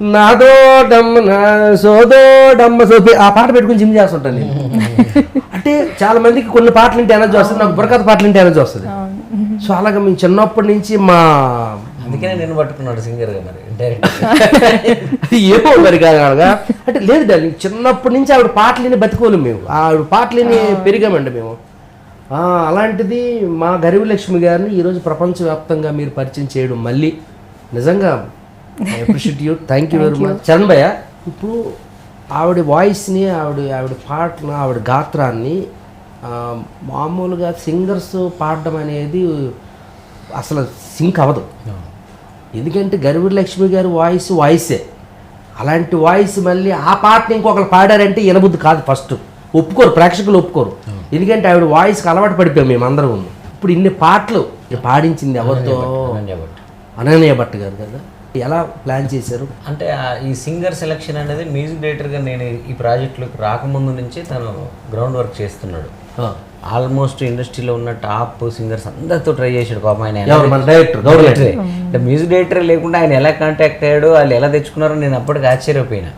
నాదో డమ్మ నా సోదో డమ్మ సోపి ఆ పాట పెట్టుకుని జిమ్ చేస్తుంటాను నేను. అంటే చాలా మందికి కొన్ని పాటలు వింటే ఎనర్జీ వస్తుంది, నాకు బుర్రకథ పాటలు వింటే ఎనర్జీ వస్తుంది. సో అలాగే మేము చిన్నప్పటి నుంచి మా అందుకనే నేను పట్టుకున్నాడు సింగర్గా మరి డైరెక్ట్. ఏమో మరి కాగా అంటే లేదు డార్లింగ్, చిన్నప్పటి నుంచి ఆవిడ పాటలు విని బతికోలేము మేము, ఆవిడ పాటలు విని పెరిగామండి మేము. అలాంటిది మా గరివి లక్ష్మి గారిని ఈరోజు ప్రపంచవ్యాప్తంగా మీరు పరిచయం చేయడం మళ్ళీ నిజంగా appreciate you, thank you very much. Charan భయ్య, ఇప్పుడు ఆవిడ వాయిస్ని ఆవిడ పాటను ఆవిడ గాత్రాన్ని మామూలుగా సింగర్స్ పాడడం అనేది అసలు సింక్ అవ్వదు. ఎందుకంటే గరివి లక్ష్మి గారి వాయిసే అలాంటి వాయిస్ మళ్ళీ ఆ పాటని ఇంకొకరు పాడారంటే వినబుద్ధి కాదు, ఫస్ట్ ఒప్పుకోరు, ప్రేక్షకులు ఒప్పుకోరు. ఎందుకంటే ఆవిడ వాయిస్కి అలవాటు పడిపోయాం మేము అందరం. ఇప్పుడు ఇన్ని పాటలు పాడించింది ఎవరితో? అనన్య భట్ గారు కదా. ఎలా ప్లాన్ చేశారు? అంటే ఈ సింగర్ సెలెక్షన్ అనేది మ్యూజిక్ డైరెక్టర్గా నేను ఈ ప్రాజెక్టులోకి రాకముందు నుంచే తను గ్రౌండ్ వర్క్ చేస్తున్నాడు. ఆల్మోస్ట్ ఇండస్ట్రీలో ఉన్న టాప్ సింగర్స్ అందరితో ట్రై చేశాడు పాపం ఆయన. మ్యూజిక్ డైరెక్టర్ లేకుండా ఆయన ఎలా కాంటాక్ట్ అయ్యాడు, వాళ్ళు ఎలా తెచ్చుకున్నారో నేను అప్పటికి ఆశ్చర్యపోయినా.